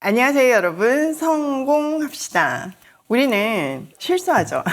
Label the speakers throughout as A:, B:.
A: 안녕하세요 여러분. 성공합시다. 우리는 실수하죠.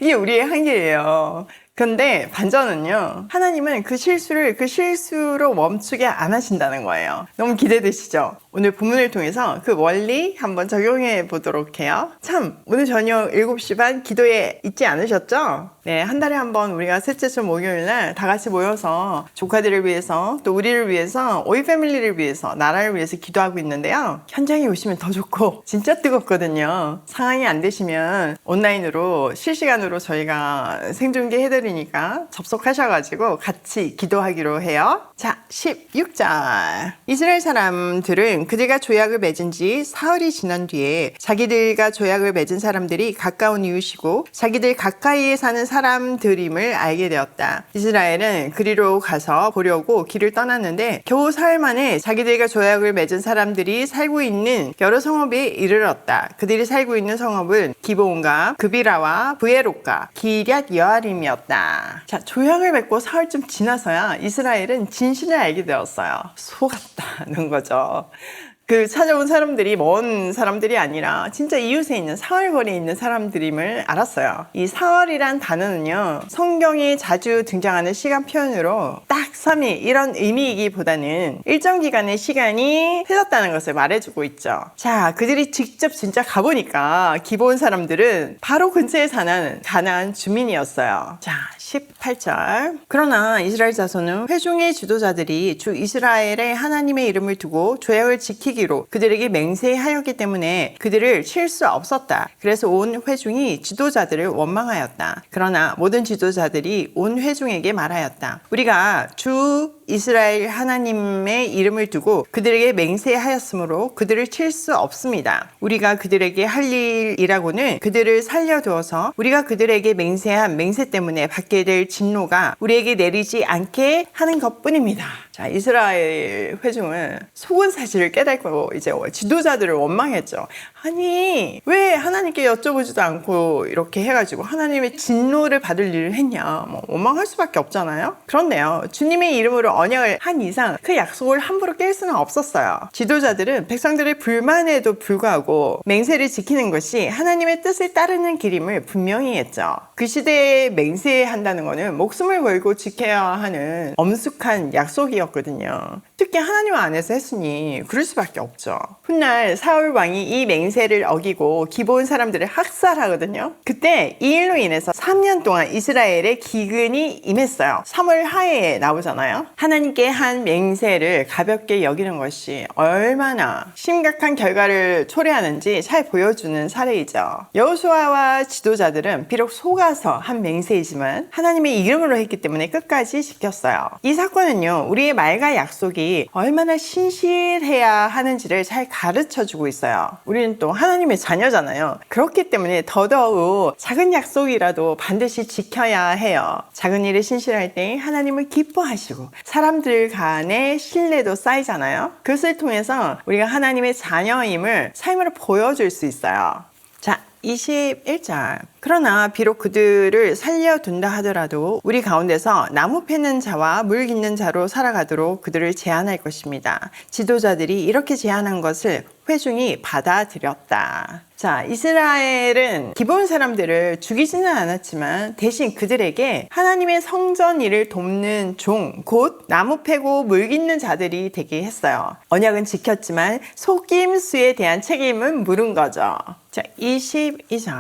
A: 이게 우리의 한계예요. 근데 반전은요, 하나님은 그 실수로 멈추게 안 하신다는 거예요. 너무 기대되시죠? 오늘 본문을 통해서 그 원리 한번 적용해 보도록 해요. 참, 오늘 저녁 7시 반 기도에 잊지 않으셨죠? 네, 한 달에 한 번 우리가 셋째 주 목요일 날 다 같이 모여서 조카들을 위해서, 또 우리를 위해서, 오이 패밀리를 위해서, 나라를 위해서 기도하고 있는데요. 현장에 오시면 더 좋고 진짜 뜨겁거든요. 상황이 안 되시면 온라인으로 실시간으로 저희가 생중계 해드리니까 접속하셔가지고 같이 기도하기로 해요. 자, 16절. 이스라엘 사람들은 그들과 조약을 맺은 지 사흘이 지난 뒤에 자기들과 조약을 맺은 사람들이 가까운 이웃이고 자기들 가까이에 사는 사람들임을 알게 되었다. 이스라엘은 그리로 가서 보려고 길을 떠났는데 겨우 사흘 만에 자기들과 조약을 맺은 사람들이 살고 있는 여러 성읍에 이르렀다. 그들이 살고 있는 성읍은 기브온과 그비라와 브에롯과 기럇 여아림이었다. 자, 조약을 맺고 사흘쯤 지나서야 이스라엘은 진실을 알게 되었어요. 속았다는 거죠. 그 찾아온 사람들이 먼 사람들이 아니라 진짜 이웃에 있는 사흘거리에 있는 사람들임을 알았어요. 이 사흘이란 단어는요, 성경에 자주 등장하는 시간 표현으로 딱 3일 이런 의미이기보다는 일정 기간의 시간이 흘렀다는 것을 말해주고 있죠. 자, 그들이 직접 진짜 가보니까 기브온 사람들은 바로 근처에 사는 가나안 주민이었어요. 자, 18절. 그러나 이스라엘 자손은 회중의 지도자들이 주 이스라엘의 하나님의 이름을 두고 조약을 지키기로 그들에게 맹세하였기 때문에 그들을 칠 수 없었다. 그래서 온 회중이 지도자들을 원망하였다. 그러나 모든 지도자들이 온 회중에게 말하였다. 우리가 주 이스라엘 하나님의 이름을 두고 그들에게 맹세하였으므로 그들을 칠 수 없습니다. 우리가 그들에게 할 일이라고는 그들을 살려두어서 우리가 그들에게 맹세한 맹세 때문에 받게 될 진노가 우리에게 내리지 않게 하는 것뿐입니다. 자, 이스라엘 회중은 속은 사실을 깨닫고 이제 지도자들을 원망했죠. 아니, 왜 하나님께 여쭤보지도 않고 이렇게 해가지고 하나님의 진노를 받을 일을 했냐. 원망할 수밖에 없잖아요. 그렇네요. 주님의 이름으로 언약을 한 이상 그 약속을 함부로 깰 수는 없었어요. 지도자들은 백성들의 불만에도 불구하고 맹세를 지키는 것이 하나님의 뜻을 따르는 길임을 분명히 했죠. 그 시대에 맹세한다는 것은 목숨을 걸고 지켜야 하는 엄숙한 약속이었거든요. 특히 하나님 안에서 했으니 그럴 수밖에 없죠. 훗날 사울 왕이 이 맹세를 어기고 기브온 사람들을 학살하거든요. 그때 이 일로 인해서 3년 동안 이스라엘에 기근이 임했어요. 3월 하에 나오잖아요. 하나님께 한 맹세를 가볍게 여기는 것이 얼마나 심각한 결과를 초래하는지 잘 보여주는 사례이죠. 여호수아와 지도자들은 비록 속아서 한 맹세이지만 하나님의 이름으로 했기 때문에 끝까지 지켰어요. 이 사건은요, 우리의 말과 약속이 얼마나 신실해야 하는지를 잘 가르쳐주고 있어요. 우리는 또 하나님의 자녀잖아요. 그렇기 때문에 더더욱 작은 약속이라도 반드시 지켜야 해요. 작은 일에 신실할 때 하나님을 기뻐하시고 사람들 간의 신뢰도 쌓이잖아요. 그것을 통해서 우리가 하나님의 자녀임을 삶으로 보여줄 수 있어요. 자, 21절. 그러나 비록 그들을 살려둔다 하더라도 우리 가운데서 나무 패는 자와 물 깃는 자로 살아가도록 그들을 제한할 것입니다. 지도자들이 이렇게 제한한 것을 회중이 받아들였다. 자, 이스라엘은 기브온 사람들을 죽이지는 않았지만 대신 그들에게 하나님의 성전 일을 돕는 종, 곧 나무 패고 물 깃는 자들이 되게 했어요. 언약은 지켰지만 속임수에 대한 책임은 물은 거죠. 자, 22절.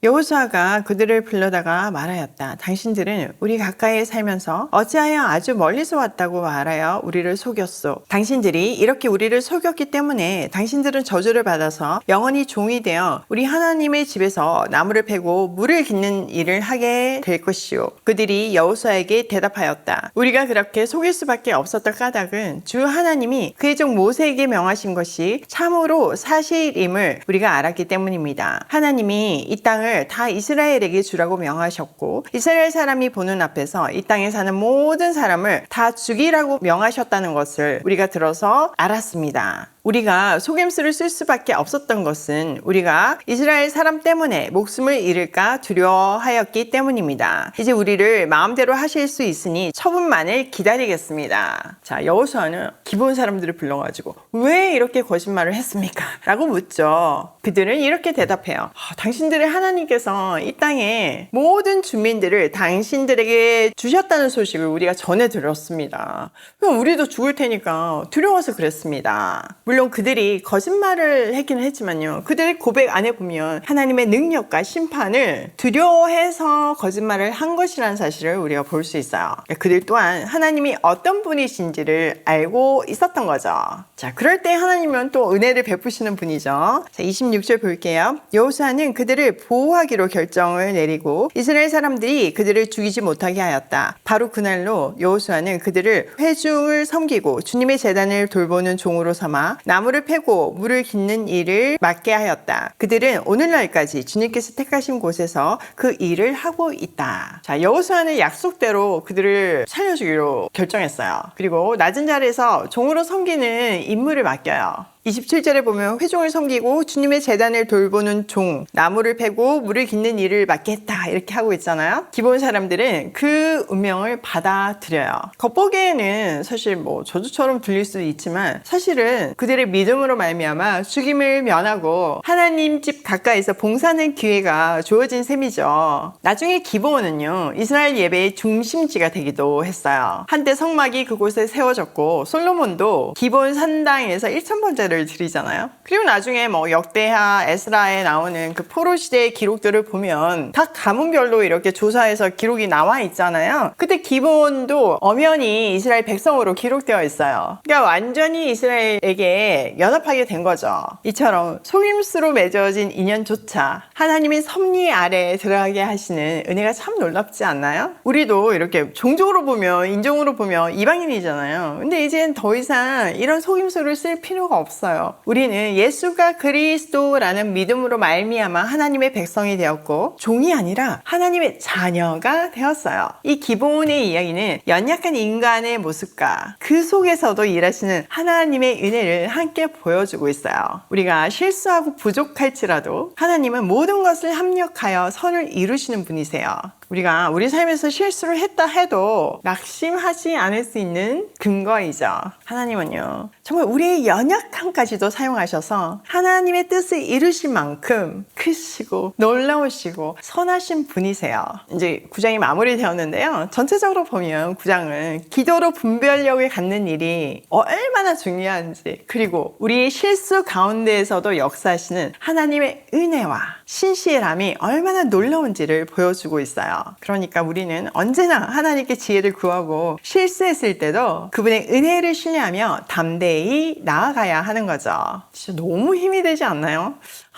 A: 여호수아가 그들을 불러다가 말하였다. 당신들은 우리 가까이에 살면서 어찌하여 아주 멀리서 왔다고 말하여 우리를 속였소. 당신들이 이렇게 우리를 속였기 때문에 당신들은 저주를 받아서 영원히 종이 되어 우리 하나님의 집에서 나무를 패고 물을 깃는 일을 하게 될 것이요. 그들이 여호수아에게 대답하였다. 우리가 그렇게 속일 수밖에 없었던 까닭은 주 하나님이 그의 종 모세에게 명하신 것이 참으로 사실임을 우리가 알았기 때문입니다. 하나님이 이 땅을 다 이스라엘에게 주라고 명하셨고 이스라엘 사람이 보는 앞에서 이 땅에 사는 모든 사람을 다 죽이라고 명하셨다는 것을 우리가 들어서 알았습니다. 우리가 속임수를 쓸 수밖에 없었던 것은 우리가 이스라엘 사람 때문에 목숨을 잃을까 두려워하였기 때문입니다. 이제 우리를 마음대로 하실 수 있으니 처분만을 기다리겠습니다. 자, 여호수아는 기본 사람들을 불러가지고 왜 이렇게 거짓말을 했습니까? 라고 묻죠. 그들은 이렇게 대답해요. 당신들의 하나님께서 이 땅의 모든 주민들을 당신들에게 주셨다는 소식을 우리가 전해 들었습니다. 그럼 우리도 죽을 테니까 두려워서 그랬습니다. 물론 그들이 거짓말을 했기는 했지만요. 그들의 고백 안에 보면 하나님의 능력과 심판을 두려워해서 거짓말을 한 것이라는 사실을 우리가 볼 수 있어요. 그들 또한 하나님이 어떤 분이신지를 알고 있었던 거죠. 자, 그럴 때 하나님은 또 은혜를 베푸시는 분이죠. 자, 26절 볼게요. 여호수아는 그들을 보호하기로 결정을 내리고 이스라엘 사람들이 그들을 죽이지 못하게 하였다. 바로 그날로 여호수아는 그들을 회중을 섬기고 주님의 제단을 돌보는 종으로 삼아 나무를 패고 물을 깃는 일을 맡게 하였다. 그들은 오늘날까지 주님께서 택하신 곳에서 그 일을 하고 있다. 자, 여호수아는 약속대로 그들을 살려주기로 결정했어요. 그리고 낮은 자리에서 종으로 섬기는 임무를 맡겨요. 27절에 보면 회종을 섬기고 주님의 제단을 돌보는 종, 나무를 패고 물을 깃는 일을 맡겠다 이렇게 하고 있잖아요. 기본 사람들은 그 운명을 받아들여요. 겉보기에는 사실 뭐 저주처럼 들릴 수도 있지만 사실은 그들의 믿음으로 말미암아 죽임을 면하고 하나님 집 가까이서 봉사하는 기회가 주어진 셈이죠. 나중에 기브온은요 이스라엘 예배의 중심지가 되기도 했어요. 한때 성막이 그곳에 세워졌고 솔로몬도 기브온 산당에서 1000번째를 드리잖아요. 그리고 나중에 뭐 역대하, 에스라에 나오는 그 포로 시대의 기록들을 보면 각 가문별로 이렇게 조사해서 기록이 나와 있잖아요. 그때 기브온도 엄연히 이스라엘 백성으로 기록되어 있어요. 그러니까 완전히 이스라엘에게 연합하게 된 거죠. 이처럼 속임수로 맺어진 인연조차 하나님의 섭리 아래에 들어가게 하시는 은혜가 참 놀랍지 않나요? 우리도 이렇게 종족으로 보면, 인종으로 보면 이방인이잖아요. 근데 이제는 더 이상 이런 속임수를 쓸 필요가 없어요. 우리는 예수가 그리스도라는 믿음으로 말미암아 하나님의 백성이 되었고 종이 아니라 하나님의 자녀가 되었어요. 이 기브온의 이야기는 연약한 인간의 모습과 그 속에서도 일하시는 하나님의 은혜를 함께 보여주고 있어요. 우리가 실수하고 부족할지라도 하나님은 모든 것을 합력하여 선을 이루시는 분이세요. 우리가 우리 삶에서 실수를 했다 해도 낙심하지 않을 수 있는 근거이죠. 하나님은요 정말 우리의 연약함까지도 사용하셔서 하나님의 뜻을 이루실 만큼 크시고 놀라우시고 선하신 분이세요. 이제 9장이 마무리되었는데요. 전체적으로 보면 9장은 기도로 분별력을 갖는 일이 얼마나 중요한지, 그리고 우리의 실수 가운데에서도 역사하시는 하나님의 은혜와 신실함이 얼마나 놀라운지를 보여주고 있어요. 그러니까 우리는 언제나 하나님께 지혜를 구하고 실수했을 때도 그분의 은혜를 신뢰하며 담대히 나아가야 하는 거죠. 진짜 너무 힘이 되지 않나요?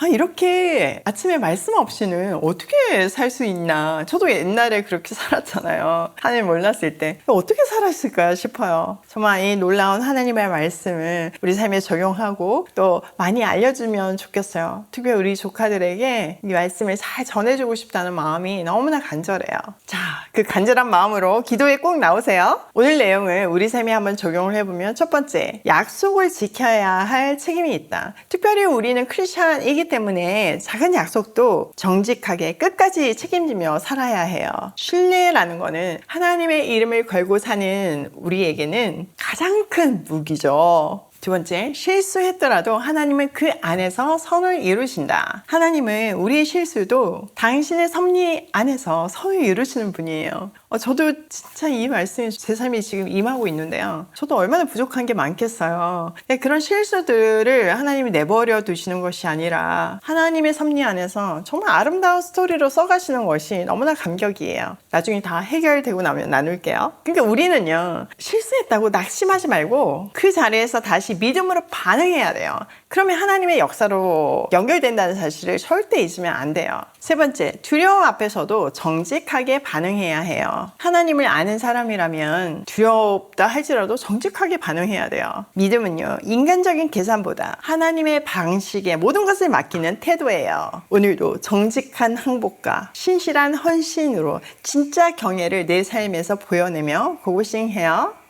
A: 이렇게 아침에 말씀 없이는 어떻게 살 수 있나. 저도 옛날에 그렇게 살았잖아요. 하나님 몰랐을 때 어떻게 살았을까 싶어요. 정말 이 놀라운 하나님의 말씀을 우리 삶에 적용하고 또 많이 알려주면 좋겠어요. 특별히 우리 조카들에게 이 말씀을 잘 전해주고 싶다는 마음이 너무나 간절해요. 자, 그 간절한 마음으로 기도에 꼭 나오세요. 오늘 내용을 우리 삶에 한번 적용을 해보면, 첫 번째, 약속을 지켜야 할 책임이 있다. 특별히 우리는 크리스찬이기 때문에 작은 약속도 정직하게 끝까지 책임지며 살아야 해요. 신뢰라는 거는 하나님의 이름을 걸고 사는 우리에게는 가장 큰 무기죠. 두 번째, 실수했더라도 하나님은 그 안에서 선을 이루신다. 하나님은 우리의 실수도 당신의 섭리 안에서 선을 이루시는 분이에요. 저도 진짜 이 말씀이 제 삶에 지금 임하고 있는데요. 저도 얼마나 부족한 게 많겠어요. 그런 실수들을 하나님이 내버려 두시는 것이 아니라 하나님의 섭리 안에서 정말 아름다운 스토리로 써가시는 것이 너무나 감격이에요. 나중에 다 해결되고 나면 나눌게요. 그러니까 우리는요, 실수했다고 낙심하지 말고 그 자리에서 다시 믿음으로 반응해야 돼요. 그러면 하나님의 역사로 연결된다는 사실을 절대 잊으면 안 돼요. 세 번째, 두려움 앞에서도 정직하게 반응해야 해요. 하나님을 아는 사람이라면 두렵다 할지라도 정직하게 반응해야 돼요. 믿음은요, 인간적인 계산보다 하나님의 방식에 모든 것을 맡기는 태도예요. 오늘도 정직한 항복과 신실한 헌신으로 진짜 경애를 내 삶에서 보여내며 고고싱해요.